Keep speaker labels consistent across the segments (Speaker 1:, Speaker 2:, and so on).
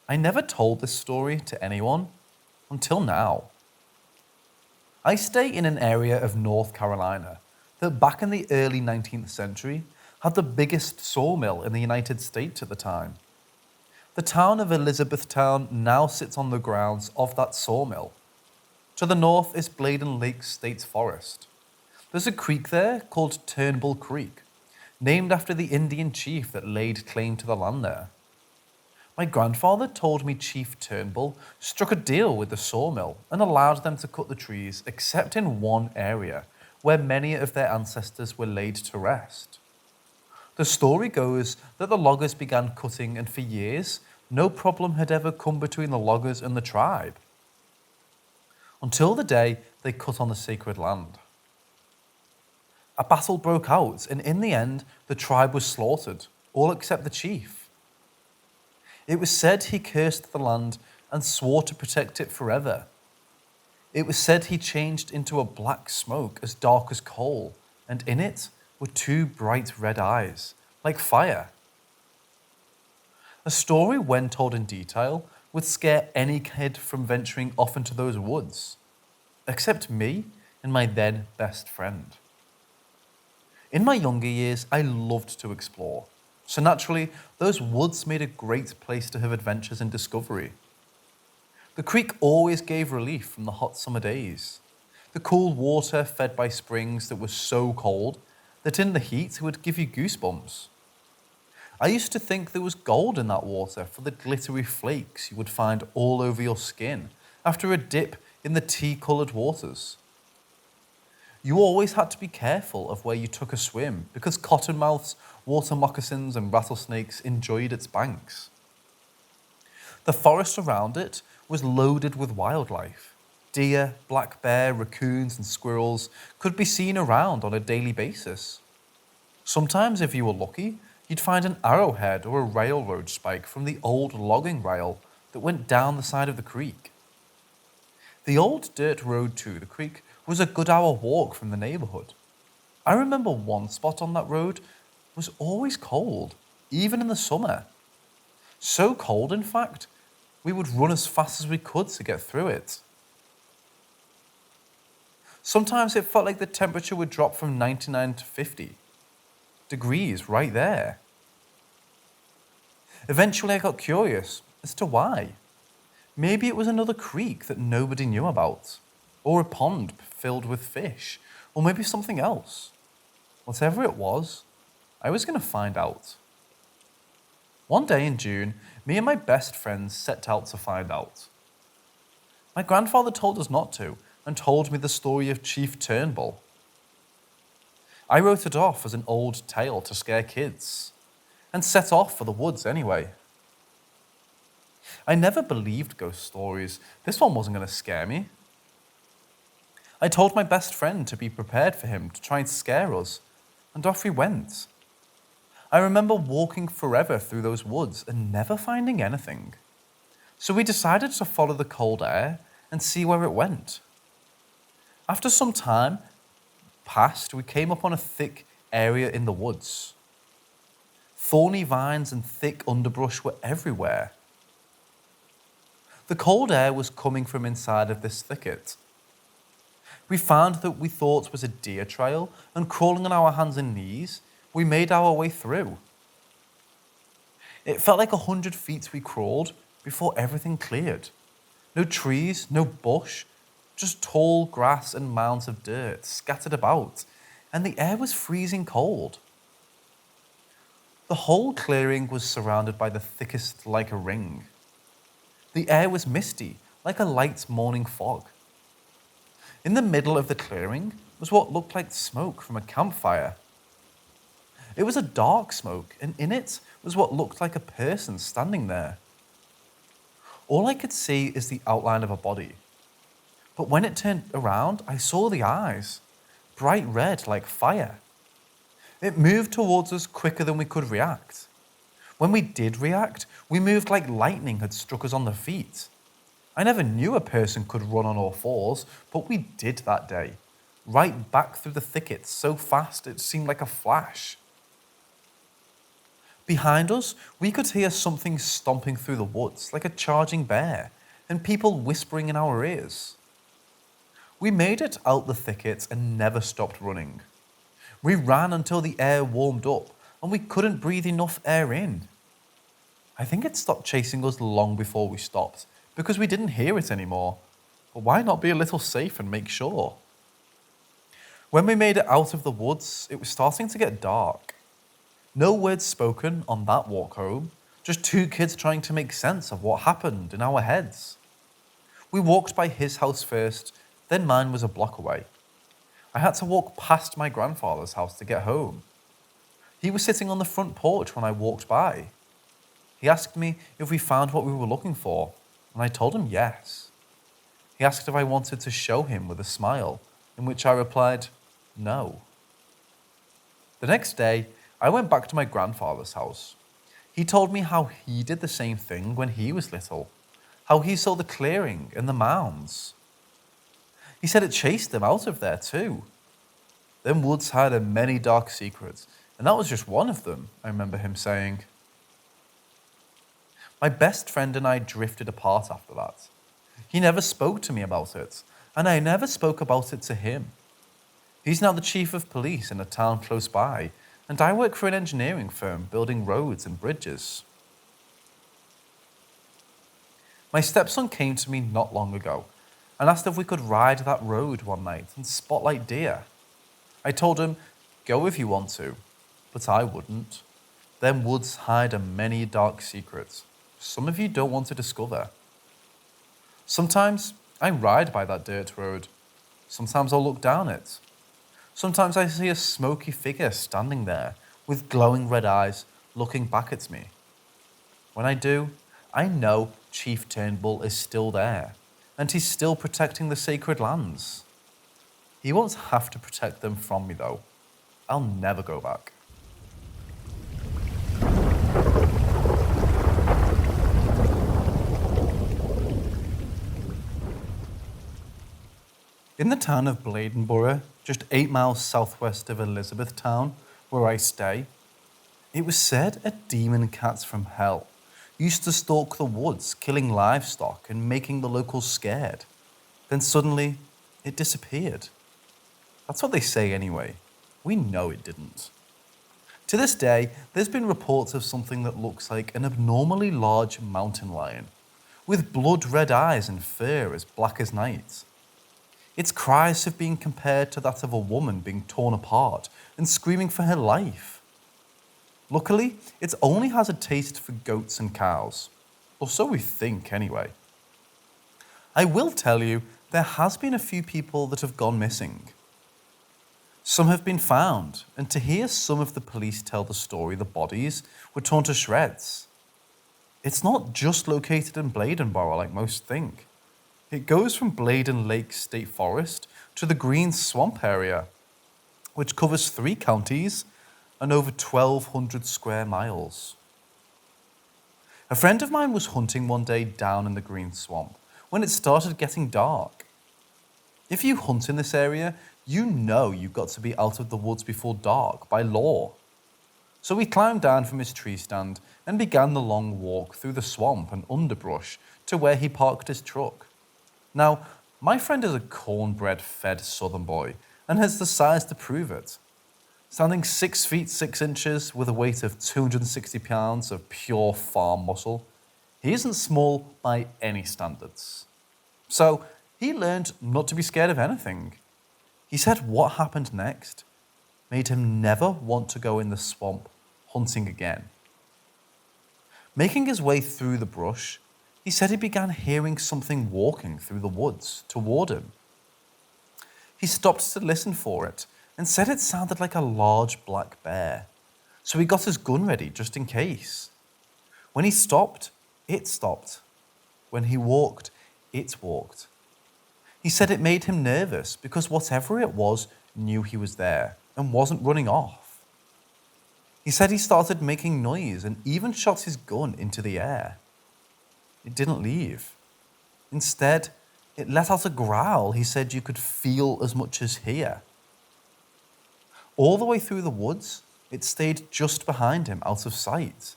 Speaker 1: I never told this story to anyone until now. I stay in an area of North Carolina that back in the early 19th century had the biggest sawmill in the United States at the time. The town of Elizabethtown now sits on the grounds of that sawmill. To the north is Bladen Lake State Forest. There's a creek there called Turnbull Creek, named after the Indian chief that laid claim to the land there. My grandfather told me Chief Turnbull struck a deal with the sawmill and allowed them to cut the trees except in one area where many of their ancestors were laid to rest. The story goes that the loggers began cutting, and for years, no problem had ever come between the loggers and the tribe. Until the day they cut on the sacred land. A battle broke out, and in the end, the tribe was slaughtered, all except the chief. It was said he cursed the land and swore to protect it forever. It was said he changed into a black smoke as dark as coal, and in it were two bright red eyes, like fire. A story, when told in detail, would scare any kid from venturing off into those woods, except me and my then best friend. In my younger years, I loved to explore, so naturally, those woods made a great place to have adventures and discovery. The creek always gave relief from the hot summer days. The cool water fed by springs that were so cold that in the heat it would give you goosebumps. I used to think there was gold in that water for the glittery flakes you would find all over your skin after a dip in the tea-coloured waters. You always had to be careful of where you took a swim because cottonmouths, water moccasins, and rattlesnakes enjoyed its banks. The forest around it was loaded with wildlife. Deer, black bear, raccoons, and squirrels could be seen around on a daily basis. Sometimes, if you were lucky, you'd find an arrowhead or a railroad spike from the old logging rail that went down the side of the creek. The old dirt road to the creek was a good hour walk from the neighborhood. I remember one spot on that road was always cold, even in the summer. So cold, in fact, we would run as fast as we could to get through it. Sometimes it felt like the temperature would drop from 99 to 50 degrees right there. Eventually I got curious as to why. Maybe it was another creek that nobody knew about, or a pond filled with fish, or maybe something else. Whatever it was, I was going to find out. One day in June, me and my best friends set out to find out. My grandfather told us not to, and told me the story of Chief Turnbull. I wrote it off as an old tale to scare kids, and set off for the woods anyway. I never believed ghost stories. This one wasn't going to scare me. I told my best friend to be prepared for him to try and scare us, and off we went. I remember walking forever through those woods and never finding anything. So we decided to follow the cold air and see where it went. After some time passed, we came upon a thick area in the woods. Thorny vines and thick underbrush were everywhere. The cold air was coming from inside of this thicket. We found that we thought was a deer trail, and crawling on our hands and knees, we made our way through. It felt like 100 feet we crawled before everything cleared. No trees, no bush, just tall grass and mounds of dirt scattered about, and the air was freezing cold. The whole clearing was surrounded by the thickest like a ring. The air was misty, like a light morning fog. In the middle of the clearing was what looked like smoke from a campfire. It was a dark smoke, and in it was what looked like a person standing there. All I could see is the outline of a body. But when it turned around, I saw the eyes, bright red like fire. It moved towards us quicker than we could react. When we did react, we moved like lightning had struck us on the feet. I never knew a person could run on all fours, but we did that day, right back through the thicket so fast it seemed like a flash. Behind us, we could hear something stomping through the woods like a charging bear, and people whispering in our ears. We made it out the thicket and never stopped running. We ran until the air warmed up and we couldn't breathe enough air in. I think it stopped chasing us long before we stopped because we didn't hear it anymore. But why not be a little safe and make sure? When we made it out of the woods, it was starting to get dark. No words spoken on that walk home, just two kids trying to make sense of what happened in our heads. We walked by his house first, then mine was a block away. I had to walk past my grandfather's house to get home. He was sitting on the front porch when I walked by. He asked me if we found what we were looking for, and I told him yes. He asked if I wanted to show him with a smile, in which I replied, no. The next day, I went back to my grandfather's house. He told me how he did the same thing when he was little, how he saw the clearing and the mounds. He said it chased him out of there too. Them woods had many dark secrets, and that was just one of them, I remember him saying. My best friend and I drifted apart after that. He never spoke to me about it, and I never spoke about it to him. He's now the chief of police in a town close by, and I work for an engineering firm building roads and bridges. My stepson came to me not long ago and asked if we could ride that road one night and spotlight deer. I told him, go if you want to, but I wouldn't. Them woods hide many dark secrets some of you don't want to discover. Sometimes I ride by that dirt road. Sometimes I'll look down it. Sometimes I see a smoky figure standing there with glowing red eyes looking back at me. When I do, I know Chief Turnbull is still there and he's still protecting the sacred lands. He won't have to protect them from me though. I'll never go back. In the town of Bladenborough, just 8 miles southwest of Elizabethtown, where I stay, it was said a demon cat from hell used to stalk the woods, killing livestock and making the locals scared. Then suddenly, it disappeared. That's what they say anyway. We know it didn't. To this day, there's been reports of something that looks like an abnormally large mountain lion, with blood-red eyes and fur as black as night. Its cries have been compared to that of a woman being torn apart and screaming for her life. Luckily, it only has a taste for goats and cows, or so we think anyway. I will tell you, there has been a few people that have gone missing. Some have been found, and to hear some of the police tell the story, the bodies were torn to shreds. It's not just located in Bladenborough like most think. It goes from Bladen Lake State Forest to the Green Swamp area, which covers 3 counties and over 1,200 square miles. A friend of mine was hunting one day down in the Green Swamp when it started getting dark. If you hunt in this area, you know you've got to be out of the woods before dark by law. So he climbed down from his tree stand and began the long walk through the swamp and underbrush to where he parked his truck. Now, my friend is a cornbread fed southern boy and has the size to prove it. Standing 6 feet 6 inches with a weight of 260 pounds of pure farm muscle, he isn't small by any standards. So he learned not to be scared of anything. He said what happened next made him never want to go in the swamp hunting again. Making his way through the brush, he said he began hearing something walking through the woods toward him. He stopped to listen for it and said it sounded like a large black bear, so he got his gun ready just in case. When he stopped, it stopped. When he walked, it walked. He said it made him nervous because whatever it was knew he was there and wasn't running off. He said he started making noise and even shot his gun into the air. It didn't leave. Instead, it let out a growl he said you could feel as much as hear. All the way through the woods, it stayed just behind him out of sight.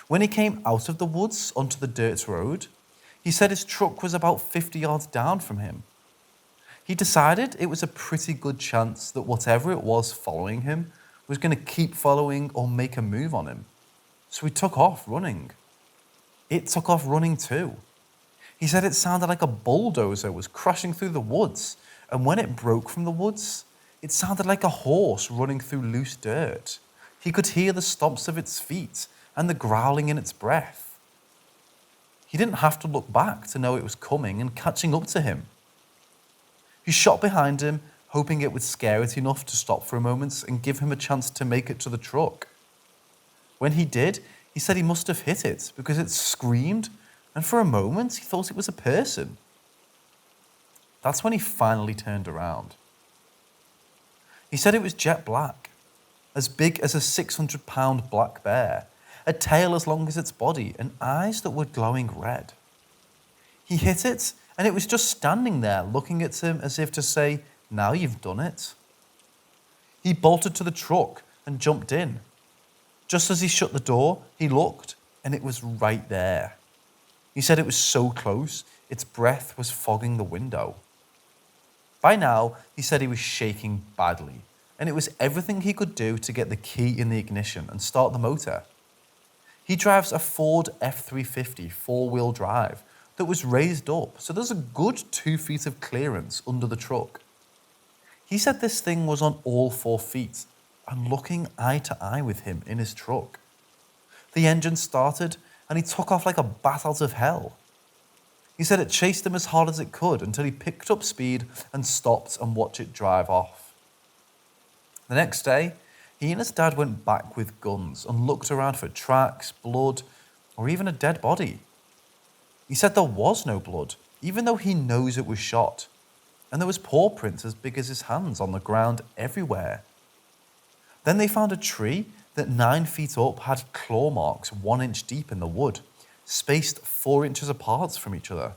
Speaker 1: When he came out of the woods onto the dirt road, he said his truck was about 50 yards down from him. He decided it was a pretty good chance that whatever it was following him was going to keep following or make a move on him. So he took off running. It took off running too. He said it sounded like a bulldozer was crashing through the woods, and when it broke from the woods, it sounded like a horse running through loose dirt. He could hear the stomps of its feet and the growling in its breath. He didn't have to look back to know it was coming and catching up to him. He shot behind him, hoping it would scare it enough to stop for a moment and give him a chance to make it to the truck. When he did, he said he must have hit it because it screamed, and for a moment he thought it was a person. That's when he finally turned around. He said it was jet black, as big as a 600-pound black bear, a tail as long as its body, and eyes that were glowing red. He hit it, and it was just standing there looking at him as if to say, "Now you've done it." He bolted to the truck and jumped in. Just as he shut the door, he looked, and it was right there. He said it was so close, its breath was fogging the window. By now, he said he was shaking badly, and it was everything he could do to get the key in the ignition and start the motor. He drives a Ford F-350 four-wheel drive that was raised up, so there's a good 2 feet of clearance under the truck. He said this thing was on all 4 feet and looking eye to eye with him in his truck. The engine started and he took off like a bat out of hell. He said it chased him as hard as it could until he picked up speed and stopped and watched it drive off. The next day, he and his dad went back with guns and looked around for tracks, blood, or even a dead body. He said there was no blood, even though he knows it was shot, and there was paw prints as big as his hands on the ground everywhere. Then they found a tree that 9 feet up had claw marks 1 inch deep in the wood, spaced 4 inches apart from each other.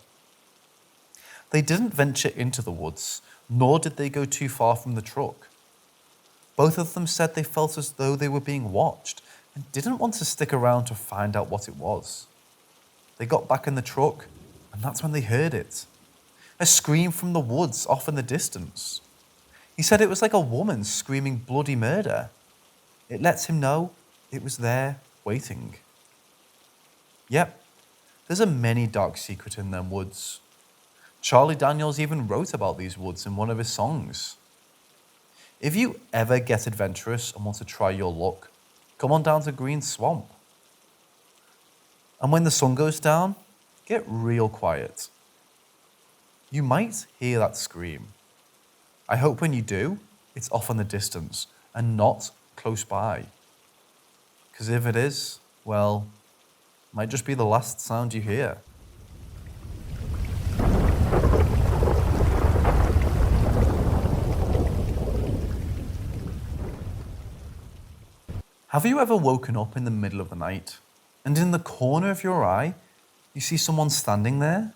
Speaker 1: They didn't venture into the woods, nor did they go too far from the truck. Both of them said they felt as though they were being watched and didn't want to stick around to find out what it was. They got back in the truck, and that's when they heard it. A scream from the woods off in the distance. He said it was like a woman screaming bloody murder. It lets him know it was there, waiting. Yep, there's a many dark secret in them woods. Charlie Daniels even wrote about these woods in one of his songs. If you ever get adventurous and want to try your luck, come on down to Green Swamp. And when the sun goes down, get real quiet. You might hear that scream. I hope when you do, it's off in the distance and not close by. Because if it is, well, it might just be the last sound you hear. Have you ever woken up in the middle of the night and in the corner of your eye, you see someone standing there,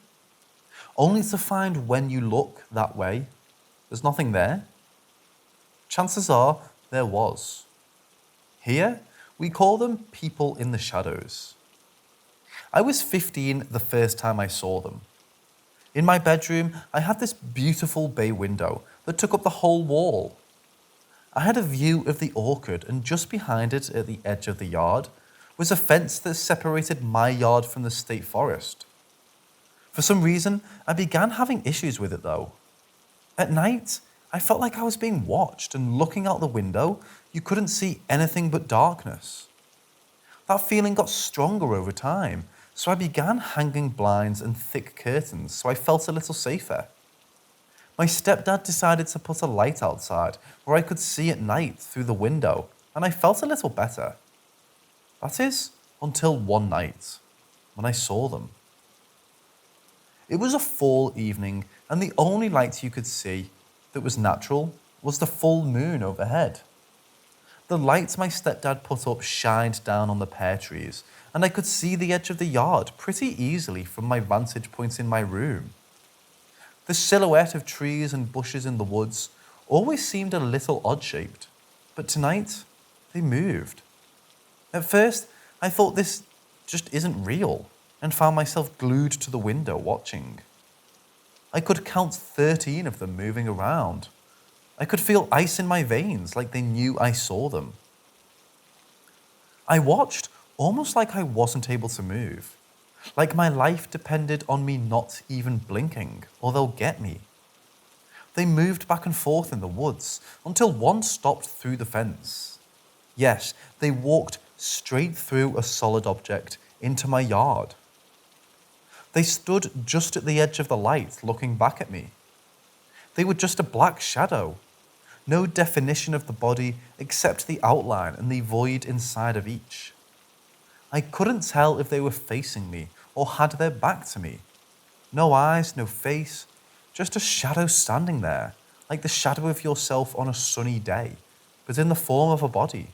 Speaker 1: only to find when you look that way, there's nothing there? Chances are there was. Here, we call them people in the shadows. I was 15 the first time I saw them. In my bedroom, I had this beautiful bay window that took up the whole wall. I had a view of the orchard, and just behind it at the edge of the yard was a fence that separated my yard from the state forest. For some reason, I began having issues with it though. At night, I felt like I was being watched, and looking out the window, you couldn't see anything but darkness. That feeling got stronger over time, so I began hanging blinds and thick curtains so I felt a little safer. My stepdad decided to put a light outside where I could see at night through the window, and I felt a little better. That is, until one night, when I saw them. It was a fall evening, and the only light you could see that was natural was the full moon overhead. The light my stepdad put up shined down on the pear trees, and I could see the edge of the yard pretty easily from my vantage point in my room. The silhouette of trees and bushes in the woods always seemed a little odd-shaped, but tonight They moved. At first, I thought this just isn't real and found myself glued to the window watching. I could count 13 of them moving around. I could feel ice in my veins like they knew I saw them. I watched almost like I wasn't able to move, like my life depended on me not even blinking or they'll get me. They moved back and forth in the woods until one stopped through the fence. Yes, they walked straight through a solid object into my yard. They stood just at the edge of the light looking back at me. They were just a black shadow. No definition of the body except the outline and the void inside of each. I couldn't tell if they were facing me or had their back to me. No eyes, no face, just a shadow standing there, like the shadow of yourself on a sunny day, but in the form of a body.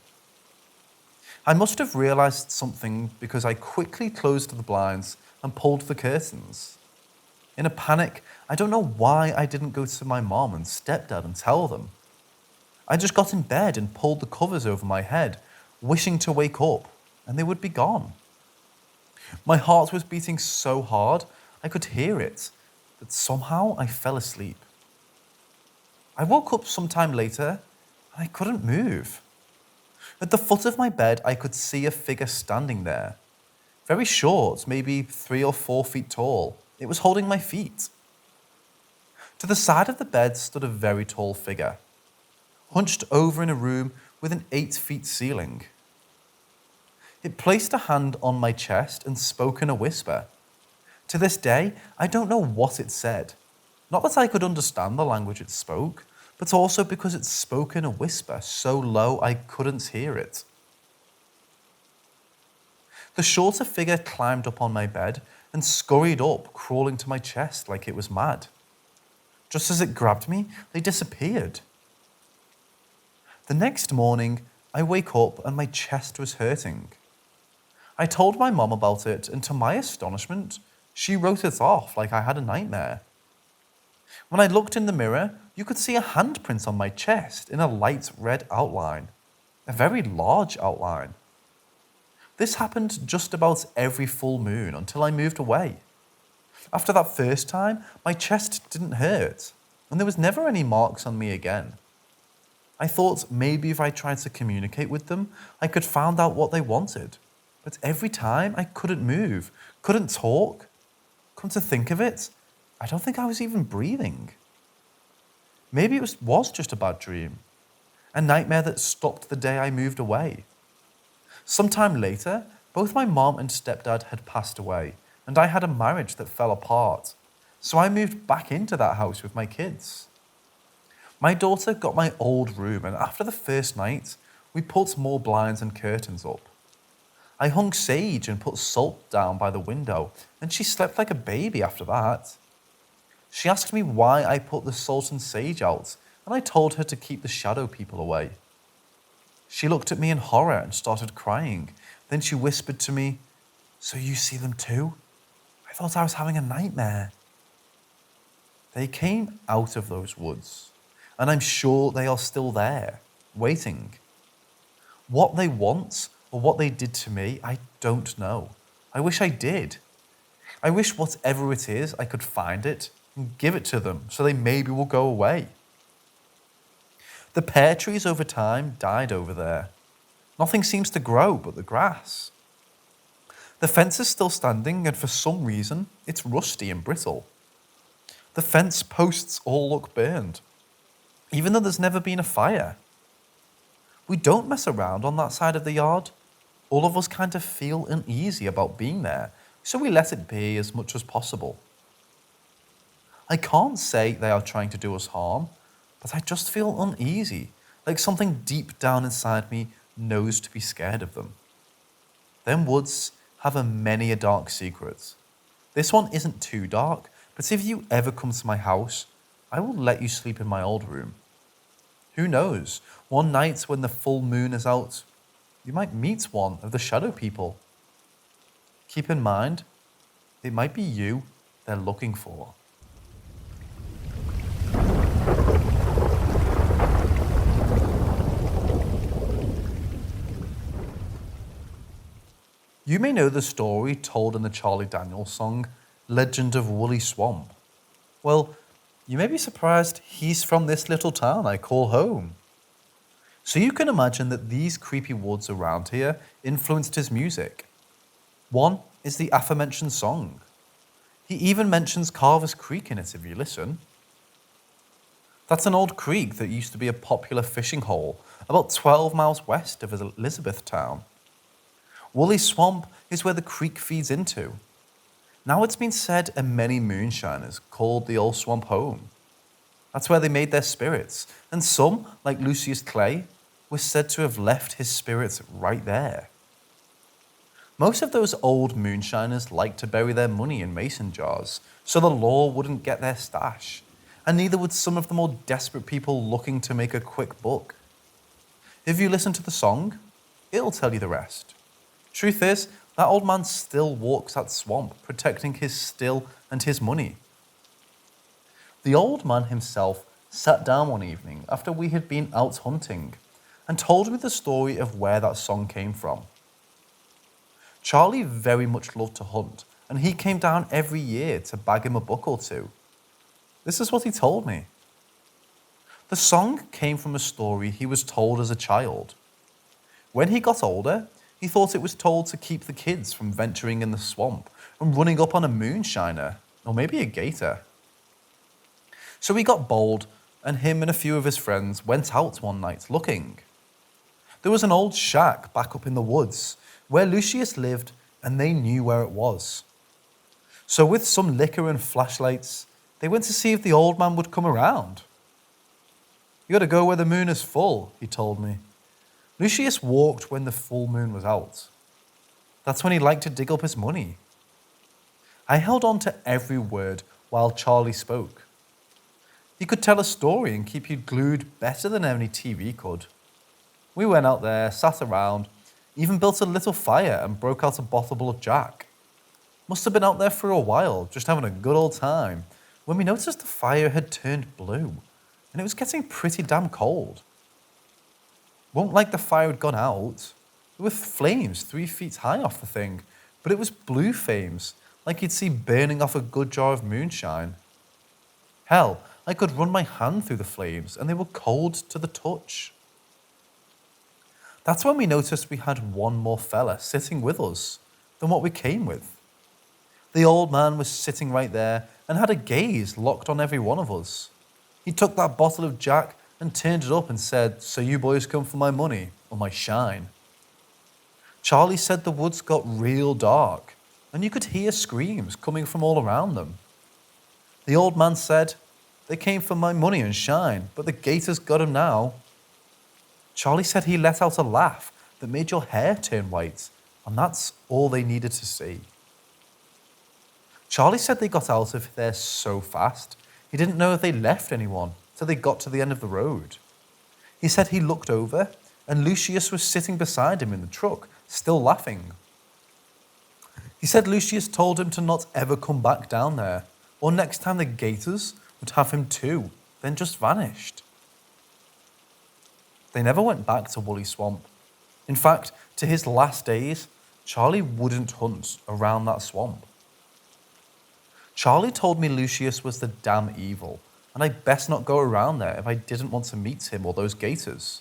Speaker 1: I must have realized something because I quickly closed the blinds and pulled the curtains. In a panic, I don't know why I didn't go to my mom and stepdad and tell them. I just got in bed and pulled the covers over my head, wishing to wake up, and they would be gone. My heart was beating so hard I could hear it, but somehow I fell asleep. I woke up sometime later and I couldn't move. At the foot of my bed, I could see a figure standing there. Very short, maybe 3 or 4 feet tall. It was holding my feet. To the side of the bed stood a very tall figure, hunched over in a room with an 8-foot ceiling. It placed a hand on my chest and spoke in a whisper. To this day, I don't know what it said. Not that I could understand the language it spoke, but also because it spoke in a whisper so low I couldn't hear it. The shorter figure climbed up on my bed and scurried up, crawling to my chest like it was mad. Just as it grabbed me, they disappeared. The next morning, I wake up and my chest was hurting. I told my mom about it, and to my astonishment, she wrote it off like I had a nightmare. When I looked in the mirror, you could see a handprint on my chest in a light red outline, a very large outline. This happened just about every full moon until I moved away. After that first time, my chest didn't hurt, and there was never any marks on me again. I thought maybe if I tried to communicate with them, I could find out what they wanted. But every time I couldn't move, couldn't talk. Come to think of it, I don't think I was even breathing. Maybe it was just a bad dream, a nightmare that stopped the day I moved away. Sometime later, both my mom and stepdad had passed away, and I had a marriage that fell apart. So I moved back into that house with my kids. My daughter got my old room, and after the first night, we put more blinds and curtains up. I hung sage and put salt down by the window, and she slept like a baby after that. She asked me why I put the salt and sage out, and I told her to keep the shadow people away. She looked at me in horror and started crying. Then she whispered to me, "So you see them too? I thought I was having a nightmare." They came out of those woods, and I'm sure they are still there, waiting. What they want or what they did to me, I don't know. I wish I did. I wish whatever it is, I could find it and give it to them so they maybe will go away. The pear trees over time died over there. Nothing seems to grow but the grass. The fence is still standing, and for some reason, it's rusty and brittle. The fence posts all look burned, even though there's never been a fire. We don't mess around on that side of the yard. All of us kind of feel uneasy about being there, so we let it be as much as possible. I can't say they are trying to do us harm, but I just feel uneasy, like something deep down inside me knows to be scared of them. Them woods have many a dark secret. This one isn't too dark, but if you ever come to my house, I will let you sleep in my old room. Who knows, one night when the full moon is out, you might meet one of the shadow people. Keep in mind, it might be you they're looking for. You may know the story told in the Charlie Daniels song, Legend of Woolly Swamp. Well, you may be surprised he's from this little town I call home. So you can imagine that these creepy woods around here influenced his music. One is the aforementioned song. He even mentions Carver's Creek in it if you listen. That's an old creek that used to be a popular fishing hole about 12 miles west of Elizabethtown. Woolly Swamp is where the creek feeds into. Now it's been said of many moonshiners called the old swamp home. That's where they made their spirits, and some, like Lucius Clay, were said to have left his spirits right there. Most of those old moonshiners liked to bury their money in mason jars, so the law wouldn't get their stash, and neither would some of the more desperate people looking to make a quick buck. If you listen to the song, it'll tell you the rest. Truth is, that old man still walks that swamp, protecting his still and his money. The old man himself sat down one evening after we had been out hunting and told me the story of where that song came from. Charlie very much loved to hunt, and he came down every year to bag him a buck or two. This is what he told me. The song came from a story he was told as a child. When he got older, he thought it was told to keep the kids from venturing in the swamp and running up on a moonshiner, or maybe a gator. So he got bold, and him and a few of his friends went out one night looking. There was an old shack back up in the woods where Lucius lived, and they knew where it was. So with some liquor and flashlights, they went to see if the old man would come around. "You gotta go where the moon is full," he told me. Lucius walked when the full moon was out. That's when he liked to dig up his money. I held on to every word while Charlie spoke. He could tell a story and keep you glued better than any TV could. We went out there, sat around, even built a little fire and broke out a bottle of Jack. Must have been out there for a while, just having a good old time, when we noticed the fire had turned blue, and it was getting pretty damn cold. Won't like the fire had gone out. There were flames 3 feet high off the thing, but it was blue flames, like you'd see burning off a good jar of moonshine. Hell, I could run my hand through the flames, and they were cold to the touch. That's when we noticed we had one more fella sitting with us than what we came with. The old man was sitting right there and had a gaze locked on every one of us. He took that bottle of Jack and turned it up and said, "So you boys come for my money or my shine?" Charlie said the woods got real dark and you could hear screams coming from all around them. The old man said, "They came for my money and shine, but the gators got 'em now." Charlie said he let out a laugh that made your hair turn white, and that's all they needed to see. Charlie said they got out of there so fast, he didn't know if they left anyone till they got to the end of the road. He said he looked over, and Lucius was sitting beside him in the truck, still laughing. He said Lucius told him to not ever come back down there, or next time the gators would have him too, then just vanished. They never went back to Woolly Swamp. In fact, to his last days, Charlie wouldn't hunt around that swamp. Charlie told me Lucius was the damn evil, and I best not go around there if I didn't want to meet him or those gators.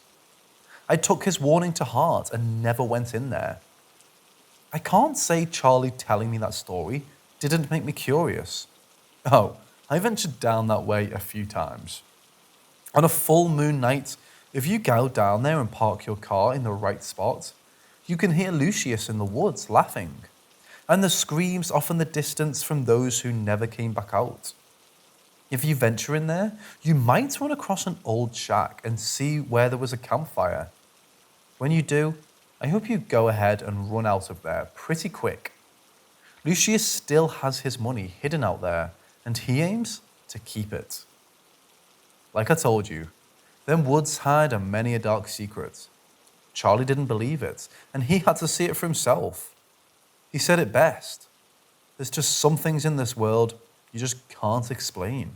Speaker 1: I took his warning to heart and never went in there. I can't say Charlie telling me that story didn't make me curious. Oh, I ventured down that way a few times. On a full moon night, if you go down there and park your car in the right spot, you can hear Lucius in the woods laughing, and the screams off in the distance from those who never came back out. If you venture in there, you might run across an old shack and see where there was a campfire. When you do, I hope you go ahead and run out of there pretty quick. Lucius still has his money hidden out there, and he aims to keep it. Like I told you, them woods hide a many a dark secret. Charlie didn't believe it, and he had to see it for himself. He said it best. There's just some things in this world you just can't explain.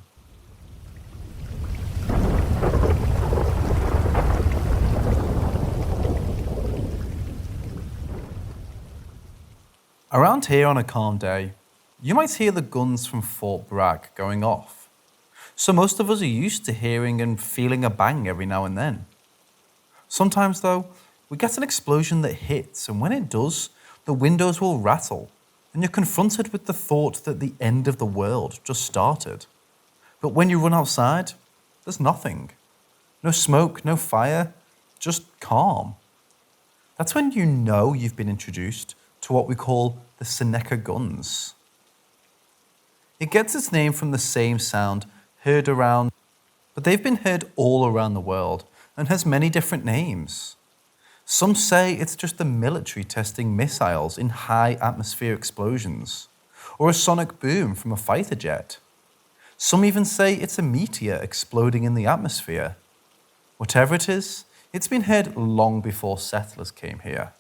Speaker 1: Around here on a calm day, you might hear the guns from Fort Bragg going off. So most of us are used to hearing and feeling a bang every now and then. Sometimes, though, we get an explosion that hits, and when it does, the windows will rattle, and you're confronted with the thought that the end of the world just started. But when you run outside, there's nothing. No smoke, no fire, just calm. That's when you know you've been introduced to what we call the Seneca guns. It gets its name from the same sound heard around, but they've been heard all around the world and has many different names. Some say it's just the military testing missiles in high atmosphere explosions, or a sonic boom from a fighter jet. Some even say it's a meteor exploding in the atmosphere. Whatever it is, it's been heard long before settlers came here.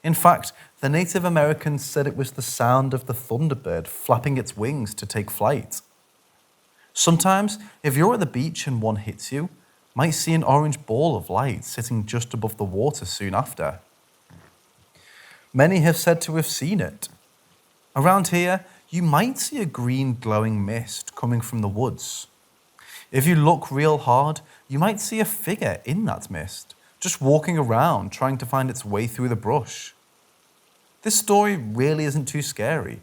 Speaker 1: In fact, the Native Americans said it was the sound of the thunderbird flapping its wings to take flight. Sometimes, if you're at the beach and one hits you, might see an orange ball of light sitting just above the water soon after. Many have said to have seen it. Around here, you might see a green glowing mist coming from the woods. If you look real hard, you might see a figure in that mist, just walking around trying to find its way through the brush. This story really isn't too scary.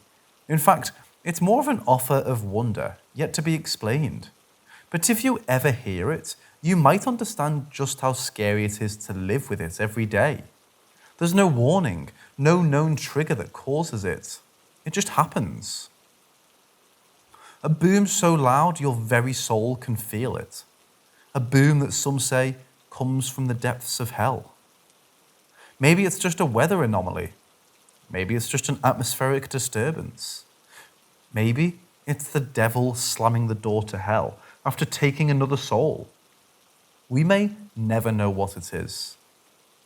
Speaker 1: In fact, it's more of an offer of wonder, yet to be explained. But if you ever hear it, you might understand just how scary it is to live with it every day. There's no warning, no known trigger that causes it. It just happens. A boom so loud your very soul can feel it. A boom that some say comes from the depths of hell. Maybe it's just a weather anomaly. Maybe it's just an atmospheric disturbance. Maybe it's the devil slamming the door to hell after taking another soul. We may never know what it is.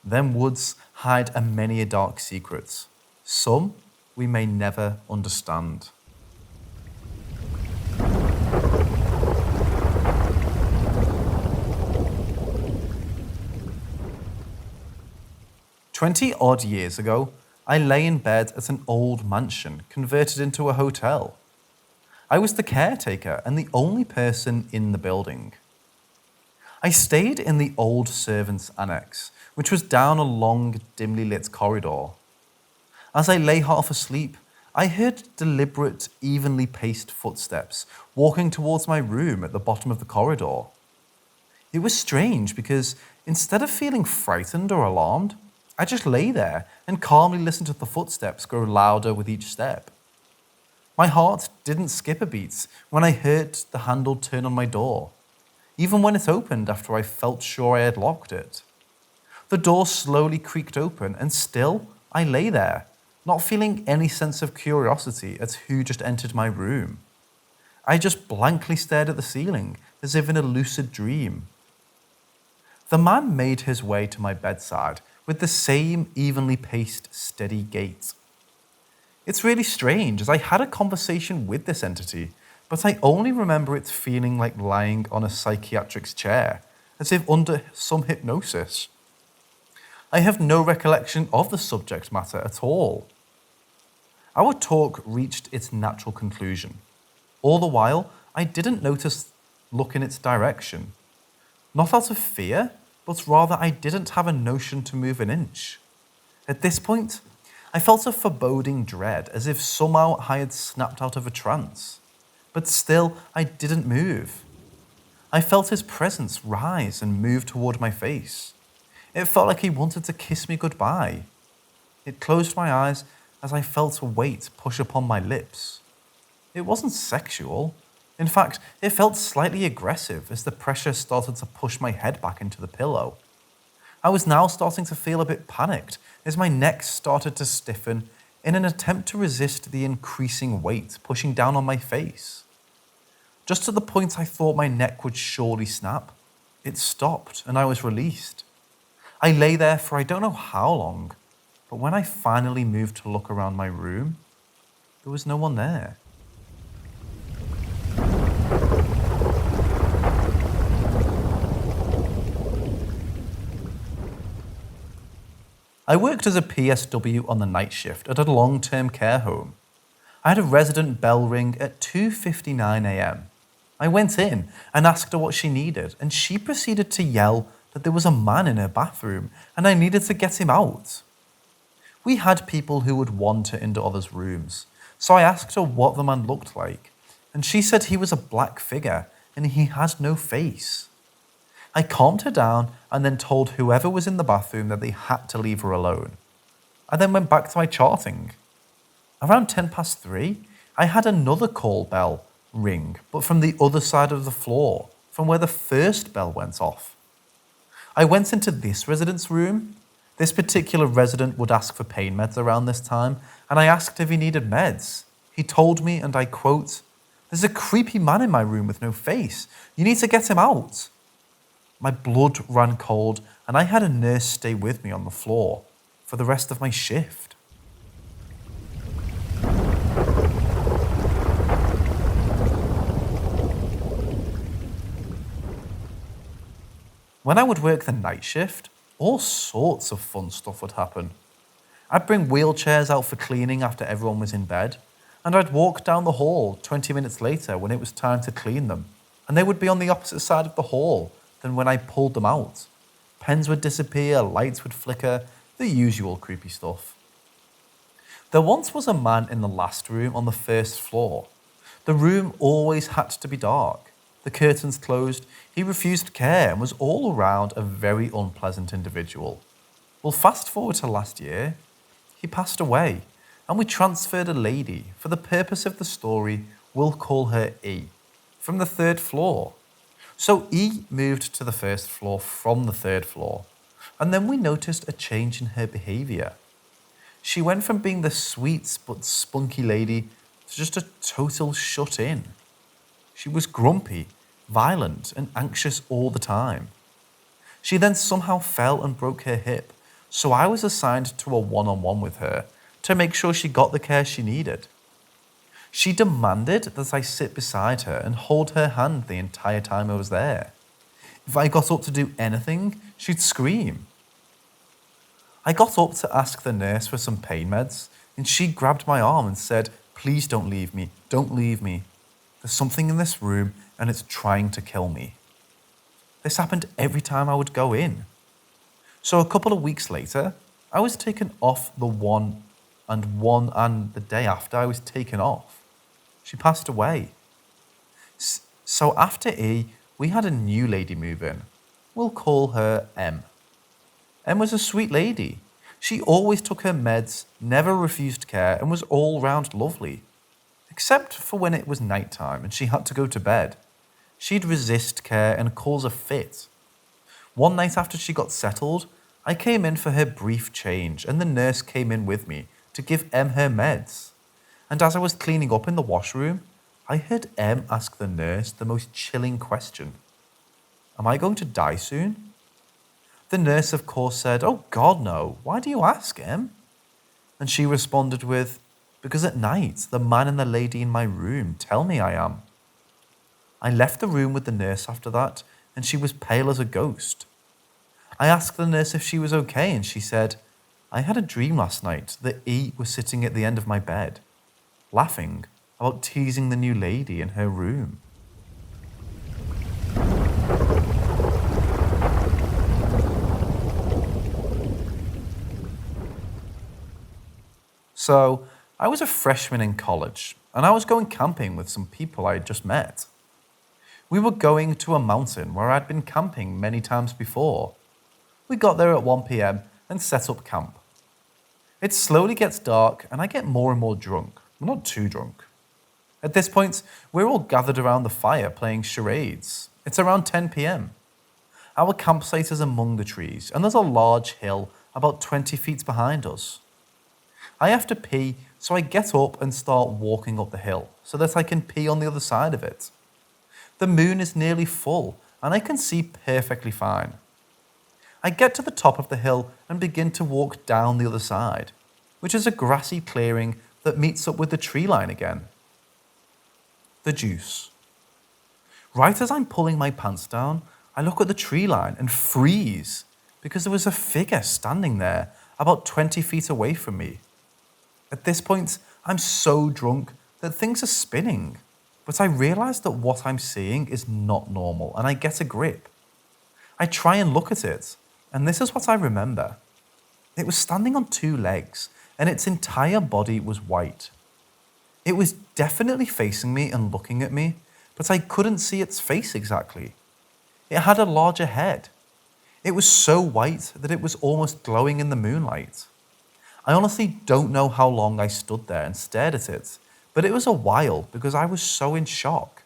Speaker 1: Them woods hide a many a dark secret. Some we may never understand. "20-odd years ago, I lay in bed at an old mansion converted into a hotel. I was the caretaker and the only person in the building. I stayed in the old servants' annex, which was down a long, dimly lit corridor. As I lay half asleep, I heard deliberate, evenly paced footsteps walking towards my room at the bottom of the corridor. It was strange because instead of feeling frightened or alarmed, I just lay there and calmly listened to the footsteps grow louder with each step. My heart didn't skip a beat when I heard the handle turn on my door, even when it opened after I felt sure I had locked it. The door slowly creaked open and still I lay there, not feeling any sense of curiosity at who just entered my room. I just blankly stared at the ceiling as if in a lucid dream. The man made his way to my bedside with the same evenly paced, steady gait. It's really strange, as I had a conversation with this entity, but I only remember it feeling like lying on a psychiatric's chair, as if under some hypnosis. I have no recollection of the subject matter at all. Our talk reached its natural conclusion. All the while, I didn't notice look in its direction. Not out of fear, but rather I didn't have a notion to move an inch. At this point, I felt a foreboding dread, as if somehow I had snapped out of a trance. But still, I didn't move. I felt his presence rise and move toward my face. It felt like he wanted to kiss me goodbye. It closed my eyes as I felt a weight push upon my lips. It wasn't sexual. In fact, it felt slightly aggressive as the pressure started to push my head back into the pillow. I was now starting to feel a bit panicked as my neck started to stiffen in an attempt to resist the increasing weight pushing down on my face. Just at the point I thought my neck would surely snap, it stopped and I was released. I lay there for I don't know how long, but when I finally moved to look around my room, there was no one there. I worked as a PSW on the night shift at a long-term care home. I had a resident bell ring at 2:59 a.m. I went in and asked her what she needed, and she proceeded to yell that there was a man in her bathroom and I needed to get him out. We had people who would wander into others' rooms, so I asked her what the man looked like, and she said he was a black figure and he had no face. I calmed her down and then told whoever was in the bathroom that they had to leave her alone. I then went back to my charting. Around 3:10, I had another call bell ring, but from the other side of the floor, from where the first bell went off. I went into this resident's room. This particular resident would ask for pain meds around this time, and I asked if he needed meds. He told me, and I quote, "There's a creepy man in my room with no face. You need to get him out." My blood ran cold, and I had a nurse stay with me on the floor for the rest of my shift. When I would work the night shift, all sorts of fun stuff would happen. I'd bring wheelchairs out for cleaning after everyone was in bed, and I'd walk down the hall 20 minutes later when it was time to clean them, and they would be on the opposite side of the hall than when I pulled them out. Pens would disappear, lights would flicker, the usual creepy stuff. There once was a man in the last room on the first floor. The room always had to be dark. The curtains closed, he refused care and was all around a very unpleasant individual. Well, fast forward to last year, he passed away, and we transferred a lady. For the purpose of the story, we'll call her E, from the third floor. So E moved to the first floor from the third floor, and then we noticed a change in her behaviour. She went from being the sweet but spunky lady to just a total shut-in. She was grumpy, violent, and anxious all the time. She then somehow fell and broke her hip, so I was assigned to a one-on-one with her to make sure she got the care she needed. She demanded that I sit beside her and hold her hand the entire time I was there. If I got up to do anything, she'd scream. I got up to ask the nurse for some pain meds, and she grabbed my arm and said, "Please don't leave me, don't leave me. There's something in this room and it's trying to kill me." This happened every time I would go in. So a couple of weeks later, I was taken off the one, and the day after I was taken off, she passed away. So after E, we had a new lady move in. We'll call her M. M was a sweet lady. She always took her meds, never refused care, and was all round lovely. Except for when it was night time and she had to go to bed. She'd resist care and cause a fit. One night after she got settled, I came in for her brief change and the nurse came in with me to give M her meds. And as I was cleaning up in the washroom, I heard M ask the nurse the most chilling question. "Am I going to die soon?" The nurse, of course, said, "Oh God, no. Why do you ask, M?" And she responded with, "Because at night, the man and the lady in my room tell me I am." I left the room with the nurse after that, and she was pale as a ghost. I asked the nurse if she was okay, and she said, "I had a dream last night that E was sitting at the end of my bed, laughing about teasing the new lady in her room." So, I was a freshman in college, and I was going camping with some people I had just met. We were going to a mountain where I'd been camping many times before. We got there at 1 p.m. and set up camp. It slowly gets dark, and I get more and more drunk. Well, not too drunk. At this point, we're all gathered around the fire playing charades. It's around 10 p.m. Our campsite is among the trees, and there's a large hill about 20 feet behind us. I have to pee, so I get up and start walking up the hill so that I can pee on the other side of it. The moon is nearly full, and I can see perfectly fine. I get to the top of the hill and begin to walk down the other side, which is a grassy clearing that meets up with the tree line again. The juice. Right as I'm pulling my pants down, I look at the tree line and freeze because there was a figure standing there about 20 feet away from me. At this point, I'm so drunk that things are spinning, but I realize that what I'm seeing is not normal and I get a grip. I try and look at it, and this is what I remember. It was standing on two legs, and its entire body was white. It was definitely facing me and looking at me, but I couldn't see its face exactly. It had a larger head. It was so white that it was almost glowing in the moonlight. I honestly don't know how long I stood there and stared at it, but it was a while because I was so in shock.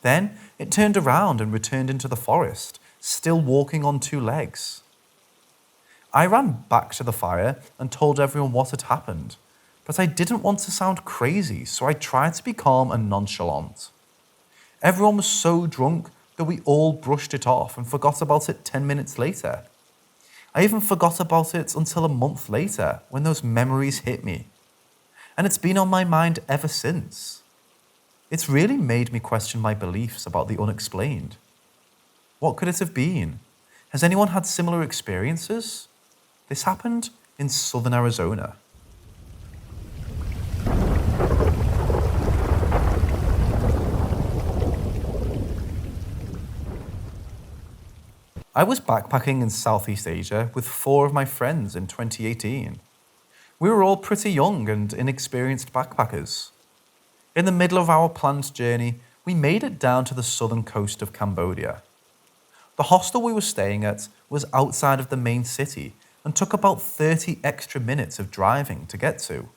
Speaker 1: Then it turned around and returned into the forest, still walking on two legs. I ran back to the fire and told everyone what had happened, but I didn't want to sound crazy, so I tried to be calm and nonchalant. Everyone was so drunk that we all brushed it off and forgot about it 10 minutes later. I even forgot about it until a month later when those memories hit me. And it's been on my mind ever since. It's really made me question my beliefs about the unexplained. What could it have been? Has anyone had similar experiences? This happened in southern Arizona. I was backpacking in Southeast Asia with 4 of my friends in 2018. We were all pretty young and inexperienced backpackers. In the middle of our planned journey, we made it down to the southern coast of Cambodia. The hostel we were staying at was outside of the main city and took about 30 extra minutes of driving to get to.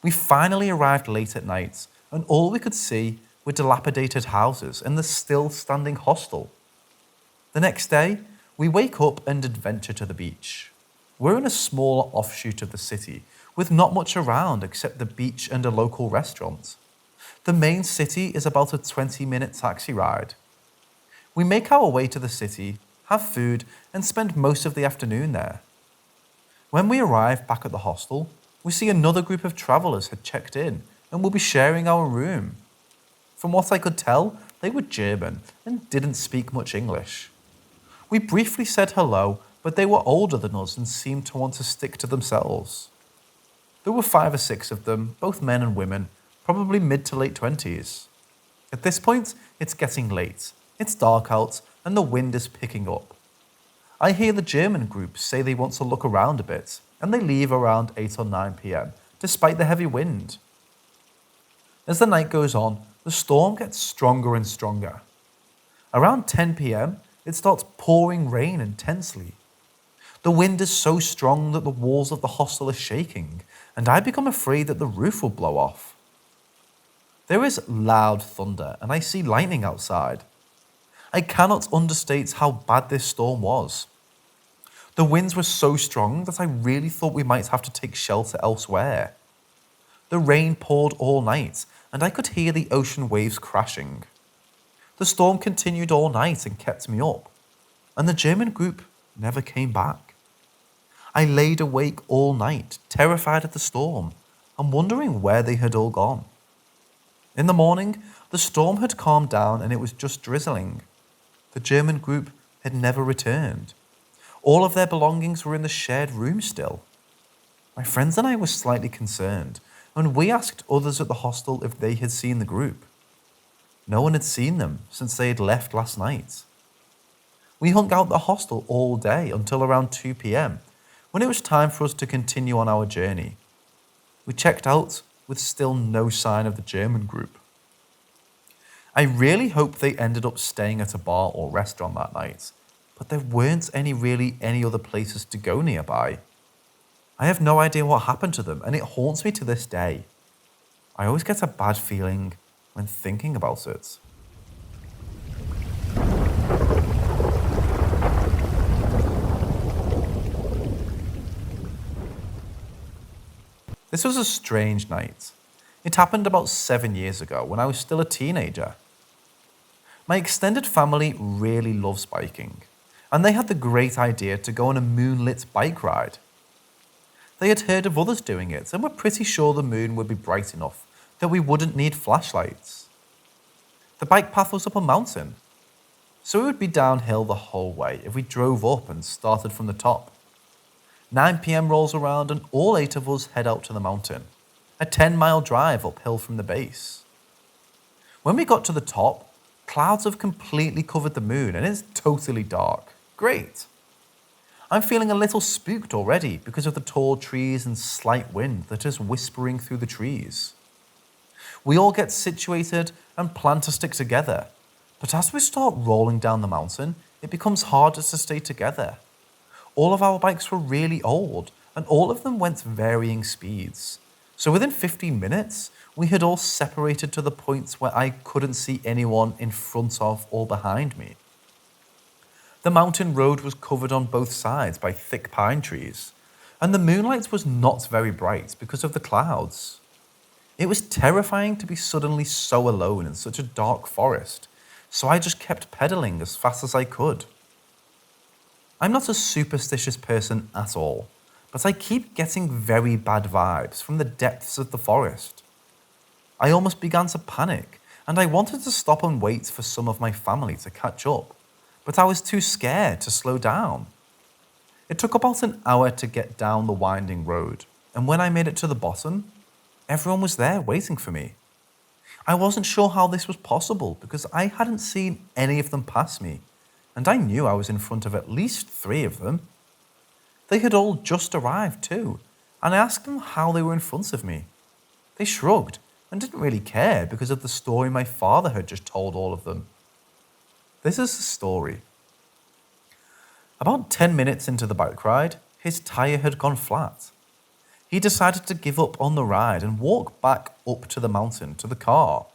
Speaker 1: We finally arrived late at night, and all we could see were dilapidated houses and the still standing hostel. The next day, we wake up and adventure to the beach. We're in a smaller offshoot of the city, with not much around except the beach and a local restaurant. The main city is about a 20-minute taxi ride. We make our way to the city, have food, and spend most of the afternoon there. When we arrive back at the hostel, we see another group of travelers had checked in and will be sharing our room. From what I could tell, they were German and didn't speak much English. We briefly said hello, but they were older than us and seemed to want to stick to themselves. There were 5 or 6 of them, both men and women, probably mid to late 20s. At this point, it's getting late, it's dark out, and the wind is picking up. I hear the German group say they want to look around a bit, and they leave around 8 or 9 p.m, despite the heavy wind. As the night goes on, the storm gets stronger and stronger. Around 10 p.m, it starts pouring rain intensely. The wind is so strong that the walls of the hostel are shaking, and I become afraid that the roof will blow off. There is loud thunder, and I see lightning outside. I cannot understate how bad this storm was. The winds were so strong that I really thought we might have to take shelter elsewhere. The rain poured all night, and I could hear the ocean waves crashing. The storm continued all night and kept me up, and the German group never came back. I laid awake all night, terrified of the storm, and wondering where they had all gone. In the morning, the storm had calmed down and it was just drizzling. The German group had never returned. All of their belongings were in the shared room still. My friends and I were slightly concerned, and we asked others at the hostel if they had seen the group. No one had seen them since they had left last night. We hung out at the hostel all day until around 2 p.m, when it was time for us to continue on our journey. We checked out with still no sign of the German group. I really hope they ended up staying at a bar or restaurant that night, but there weren't any other places to go nearby. I have no idea what happened to them, and it haunts me to this day. I always get a bad feeling when thinking about it. This was a strange night. It happened about 7 years ago when I was still a teenager. My extended family really loves biking, and they had the great idea to go on a moonlit bike ride. They had heard of others doing it and were pretty sure the moon would be bright enough that we wouldn't need flashlights. The bike path was up a mountain, so it would be downhill the whole way if we drove up and started from the top. 9 p.m. rolls around and all 8 of us head out to the mountain. A 10-mile drive uphill from the base. When we got to the top, clouds have completely covered the moon and it's totally dark. Great. I'm feeling a little spooked already because of the tall trees and slight wind that is whispering through the trees. We all get situated and plan to stick together, but as we start rolling down the mountain, it becomes harder to stay together. All of our bikes were really old and all of them went varying speeds. So within 15 minutes, we had all separated to the points where I couldn't see anyone in front of or behind me. The mountain road was covered on both sides by thick pine trees, and the moonlight was not very bright because of the clouds. It was terrifying to be suddenly so alone in such a dark forest, so I just kept pedaling as fast as I could. I'm not a superstitious person at all, but I keep getting very bad vibes from the depths of the forest. I almost began to panic, and I wanted to stop and wait for some of my family to catch up, but I was too scared to slow down. It took about an hour to get down the winding road, and when I made it to the bottom, everyone was there waiting for me. I wasn't sure how this was possible because I hadn't seen any of them pass me, and I knew I was in front of at least 3 of them. They had all just arrived too, and I asked them how they were in front of me. They shrugged and didn't really care because of the story my father had just told all of them. This is the story. About 10 minutes into the bike ride, his tyre had gone flat. He decided to give up on the ride and walk back up to the mountain to the car.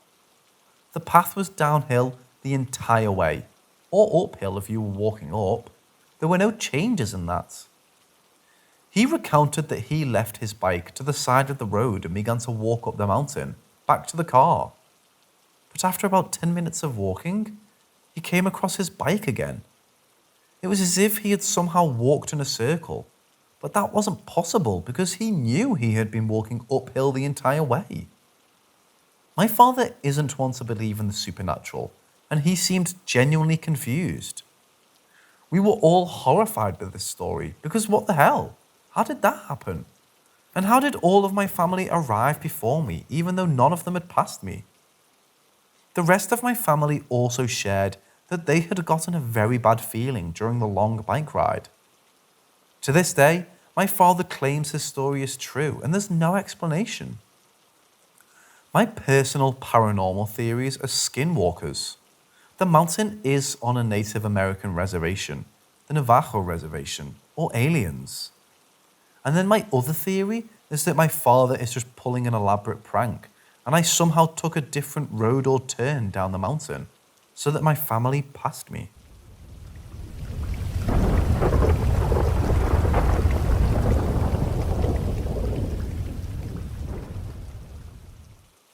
Speaker 1: The path was downhill the entire way, or uphill if you were walking up. There were no changes in that. He recounted that he left his bike to the side of the road and began to walk up the mountain, back to the car. But after about 10 minutes of walking, he came across his bike again. It was as if he had somehow walked in a circle, but that wasn't possible because he knew he had been walking uphill the entire way. My father isn't one to believe in the supernatural, and he seemed genuinely confused. We were all horrified by this story because what the hell? How did that happen? And how did all of my family arrive before me, even though none of them had passed me? The rest of my family also shared that they had gotten a very bad feeling during the long bike ride. To this day, my father claims his story is true and there's no explanation. My personal paranormal theories are skinwalkers. The mountain is on a Native American reservation, the Navajo reservation, or aliens. And then my other theory is that my father is just pulling an elaborate prank and I somehow took a different road or turn down the mountain so that my family passed me.